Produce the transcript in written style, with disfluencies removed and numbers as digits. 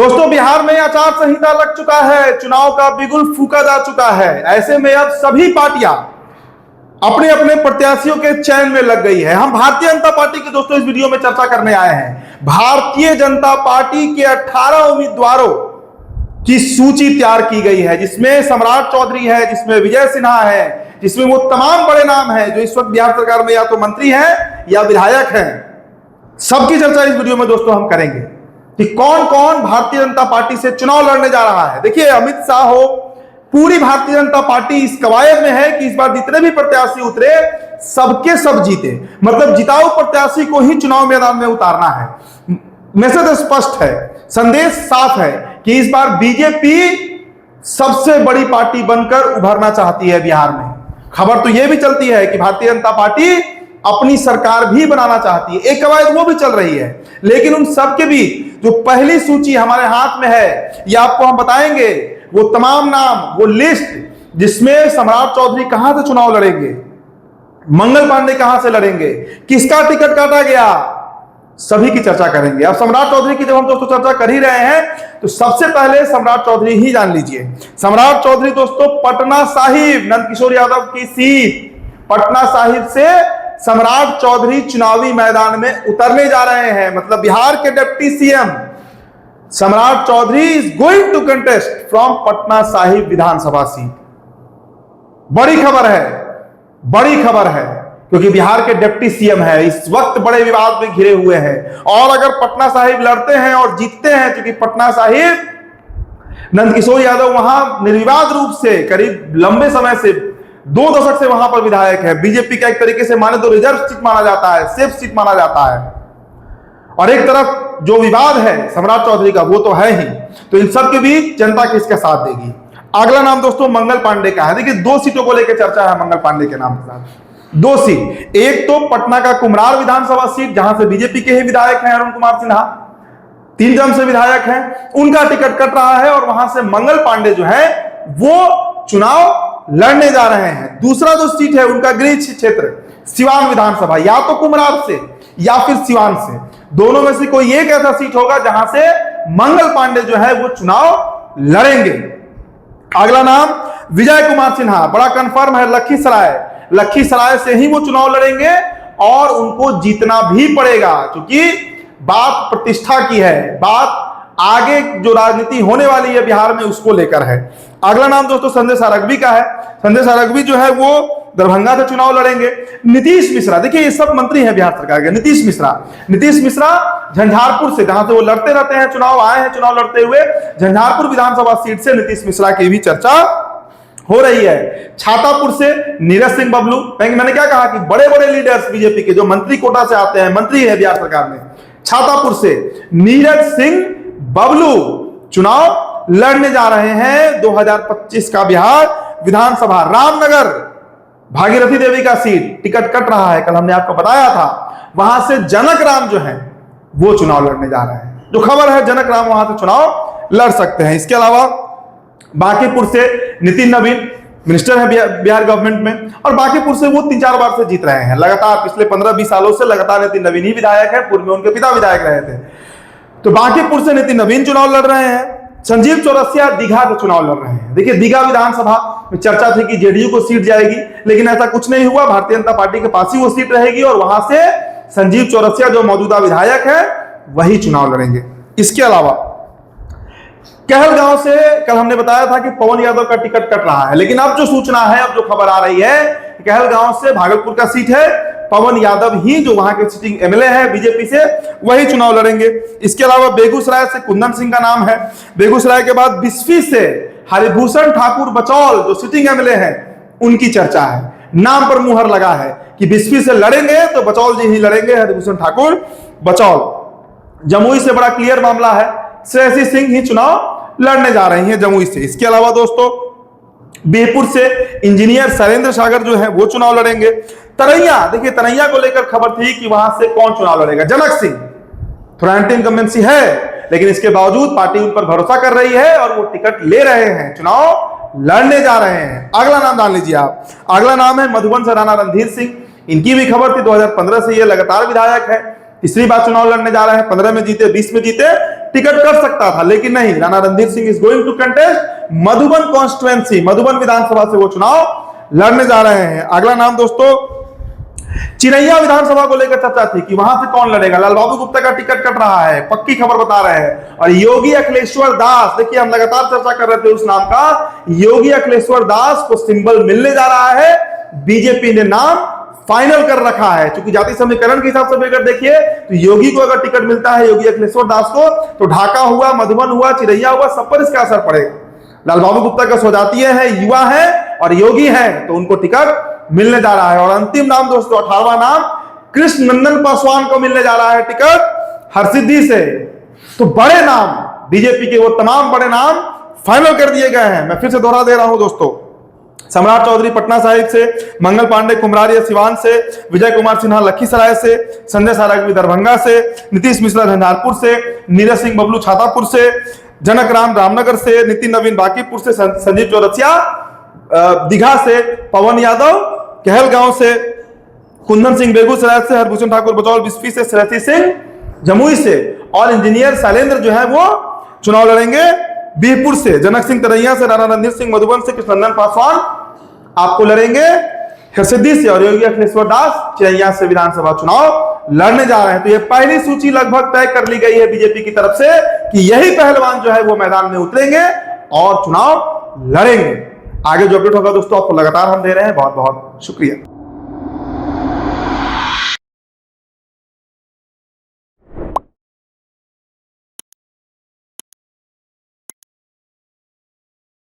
दोस्तों, बिहार में आचार संहिता लग चुका है, चुनाव का बिगुल फूंका जा चुका है। ऐसे में अब सभी पार्टियां अपने अपने प्रत्याशियों के चयन में लग गई है। हम भारतीय जनता पार्टी की दोस्तों इस वीडियो में चर्चा करने आए हैं। भारतीय जनता पार्टी के 18 उम्मीदवारों की सूची तैयार की गई है, जिसमें सम्राट चौधरी है, जिसमें विजय सिन्हा है, जिसमें वो तमाम बड़े नाम हैं जो इस वक्त बिहार सरकार में या तो मंत्री हैं या विधायक हैं। सबकी चर्चा इस वीडियो में दोस्तों हम करेंगे कि कौन कौन भारतीय जनता पार्टी से चुनाव लड़ने जा रहा है। देखिए, अमित शाह हो, पूरी भारतीय जनता पार्टी इस कवायद में है कि इस बार जितने भी प्रत्याशी उतरे सबके सब जीते, मतलब जिताऊ प्रत्याशी को ही चुनाव मैदान में उतारना है। मैसेज स्पष्ट है, संदेश साफ है कि इस बार बीजेपी सबसे बड़ी पार्टी बनकर उभरना चाहती है बिहार में। खबर तो यह भी चलती है कि भारतीय जनता पार्टी अपनी सरकार भी बनाना चाहती है, एक कवायद वो भी चल रही है। लेकिन उन सबके बीच जो पहली सूची हमारे हाथ में है, ये आपको हम बताएंगे, वो तमाम नाम, वो लिस्ट जिसमें सम्राट चौधरी कहां से चुनाव लड़ेंगे, मंगल पांडे कहां से लड़ेंगे, किसका टिकट काटा गया, सभी की चर्चा करेंगे। अब सम्राट चौधरी की जब हम दोस्तों चर्चा कर ही रहे हैं तो सबसे पहले सम्राट चौधरी ही जान लीजिए। सम्राट चौधरी दोस्तों पटना साहिब, नंदकिशोर यादव की सीट पटना साहिब से सम्राट चौधरी चुनावी मैदान में उतरने जा रहे हैं। मतलब बिहार के deputy CM Samrat Choudhary is going to contest from Patna Sahib Vidhan Sabha seat. बड़ी खबर है, बड़ी खबर है, क्योंकि बिहार के डिप्टी सीएम है, इस वक्त बड़े विवाद में घिरे हुए हैं। और अगर पटना साहिब लड़ते हैं और जीतते हैं, क्योंकि पटना साहिब नंदकिशोर यादव वहां निर्विवाद रूप से करीब लंबे समय से 2 दशक से वहां पर विधायक है। बीजेपी का एक तरीके से माने तो रिजर्व सीट माना जाता है, सेफ सीट माना जाता है। और एक तरफ जो विवाद है सम्राट चौधरी का, वो तो है ही। तो इन सब के बीच जनता किसका साथ देगी। अगला नाम दोस्तों मंगल पांडे का है। देखिए, 2 सीटों को लेकर चर्चा है मंगल पांडे के नाम के साथ। 2 सीट, एक तो पटना का कुम्हरार विधानसभा सीट, जहां से बीजेपी के ही विधायक हैं अरुण कुमार सिन्हा, 3 जन से विधायक हैं, उनका टिकट कट रहा है और वहां से मंगल पांडे जो है वो चुनाव लड़ने जा रहे हैं। दूसरा जो सीट है उनका गृह क्षेत्र सिवान विधानसभा, या तो कुम्हरार से या फिर सिवान से, दोनों में से कोई एक ऐसा सीट होगा जहां से मंगल पांडे जो है वो चुनाव लड़ेंगे। अगला नाम विजय कुमार सिन्हा, बड़ा कंफर्म है, लखीसराय से ही वो चुनाव लड़ेंगे और उनको जीतना भी पड़ेगा, क्योंकि बात प्रतिष्ठा की है, बात आगे जो राजनीति होने वाली है बिहार में उसको लेकर है। अगला नाम दोस्तों संजय सारंगी का है। संजय सारंगी जो है वो दरभंगा से चुनाव लड़ेंगे। नीतीश मिश्रा, देखिए ये सब मंत्री हैं बिहार सरकार के। नीतीश मिश्रा झंझारपुर से, जहां से वो लड़ते रहते हैं, चुनाव आए हैं, चुनाव लड़ते हुए झंझारपुर विधानसभा सीट से नीतीश मिश्रा की भी चर्चा हो रही है। छातापुर से नीरज सिंह बबलू, मैंने क्या कहा कि बड़े बड़े लीडर्स बीजेपी के जो मंत्री कोटा से आते हैं, मंत्री है बिहार सरकार में, छातापुर से नीरज सिंह बबलू चुनाव लड़ने जा रहे हैं। 2025 का बिहार विधानसभा रामनगर भागीरथी देवी का सीट टिकट कट रहा है, कल हमने आपको बताया था। वहां से जनक राम जो है वो चुनाव लड़ने जा रहे हैं। जो खबर है जनक राम वहां से चुनाव लड़ सकते हैं। इसके अलावा बांकीपुर से नितिन नवीन मिनिस्टर है बिहार गवर्नमेंट में, और बांकीपुर से वो 3-4 बार से जीत रहे हैं लगातार। पिछले 15-20 सालों से लगातार नितिन नवीन ही विधायक है, पूर्व में उनके पिता विधायक रहे थे। तो बांकीपुर से नितिन नवीन चुनाव लड़ रहे हैं। संजीव चौरसिया दीघा से चुनाव लड़ रहे हैं। देखिए, दीघा विधानसभा में चर्चा थी कि जेडीयू को सीट जाएगी, लेकिन ऐसा कुछ नहीं हुआ। भारतीय जनता पार्टी के पास ही वो सीट रहेगी और वहां से संजीव चौरसिया जो मौजूदा विधायक है वही चुनाव लड़ेंगे। इसके अलावा कहलगांव से कल हमने बताया था कि पवन यादव का टिकट कट रहा है, लेकिन अब जो सूचना है, अब जो खबर आ रही है, कहलगांव से भागलपुर का सीट है, पवन यादव ही जो वहां के सिटिंग एमएलए है बीजेपी से, वही चुनाव लड़ेंगे। इसके अलावा बेगूसराय से कुंदन सिंह का नाम है। बेगूसराय के बाद बिस्फी से हरिभूषण ठाकुर बचौल जो सिटिंग एमएलए हैं, उनकी चर्चा है। नाम पर मुहर लगा है कि बिस्फी से लड़ेंगे तो बचौल जी ही लड़ेंगे, हरिभूषण ठाकुर बचौल। जमुई से बड़ा क्लियर मामला है, श्रेयसी सिंह ही चुनाव लड़ने जा रही हैं जमुई से। इसके अलावा दोस्तों बीरपुर से इंजीनियर सरेंद्र सागर जो है वो चुनाव लड़ेंगे। तरैया, देखिए तरैया को लेकर खबर थी कि वहां से कौन चुनाव लड़ेगा। जनक सिंह, थोड़ा एंटी इनकम्बेंसी है, लेकिन इसके बावजूद पार्टी उन पर भरोसा कर रही है और वो टिकट ले रहे हैं, चुनाव लड़ने जा रहे हैं। अगला नाम जान लीजिए आप, अगला नाम है मधुबन से राणा रणधीर सिंह। इनकी भी खबर थी, 2015 से ये लगातार विधायक है, तीसरी बार चुनाव लड़ने जा रहे हैं। 15 में जीते, 20 में जीते, टिकट कर सकता था, लेकिन नहीं, Rana Randhir Singh is going to contest Madhuban constituency, Madhuban विधानसभा से वो चुनाव लड़ने जा रहे हैं। अगला नाम दोस्तों, चिरैया विधानसभा को लेकर चर्चा थी कि वहां से कौन लड़ेगा। लालबाबू गुप्ता का टिकट कट रहा है, पक्की खबर बता रहे हैं। और योगी अखिलेश्वर दास, देखिए हम लगातार चर्चा कर रहे थे उस नाम का, योगी अखिलेश्वर दास को सिंबल मिलने जा रहा है। बीजेपी ने नाम फाइनल कर रखा है, क्योंकि जाति समीकरण के हिसाब से अगर देखिए तो योगी को अगर टिकट मिलता है, योगी अखिलेश्वर दास को, तो ढाका हुआ, मधुबन हुआ, चिरैया हुआ, सब पर इसका असर पड़ेगा। लालबाबू गुप्ता का स्वजातीय है, युवा है और योगी है, तो उनको टिकट मिलने जा रहा है। और अंतिम नाम दोस्तों, 18वां नाम, कृष्ण नंदन पासवान को मिलने जा रहा है टिकट हरसिद्धि से। तो बड़े नाम, बीजेपी के वो तमाम बड़े नाम फाइनल कर दिए गए हैं। मैं फिर से दोहरा दे रहा हूं दोस्तों, सम्राट चौधरी पटना साहिब से, मंगल पांडे कुमरारिया सिवान से, विजय कुमार सिन्हा लखीसराय से, संजय सारंगी दरभंगा से, नीतीश मिश्रा झंझारपुर से, नीरज सिंह बबलू छातापुर से, जनक राम रामनगर से, नितिन नवीन बांकीपुर से, संजीव चौरसिया दीघा से, पवन यादव कहलगांव से, कुंदन सिंह बेगूसराय से, हरभूषण ठाकुर बचौल बिस्फी से, सरती सिंह जमुई से, और इंजीनियर शैलेंद्र जो है वो चुनाव लड़ेंगे बीरपुर से, जनक सिंह तरैया से, राणा रणधीर सिंह मधुबन से, कृष्णनंदन पासवान आपको लड़ेंगे हरसिद्धि से, और योगी अखिलेश्वर दास चिरैया से विधानसभा चुनाव लड़ने जा रहे हैं। तो ये पहली सूची लगभग तय कर ली गई है बीजेपी की तरफ से कि यही पहलवान जो है वो मैदान में उतरेंगे और चुनाव लड़ेंगे। आगे जो अपडेट होगा दोस्तों आपको लगातार हम दे रहे हैं। बहुत बहुत शुक्रिया।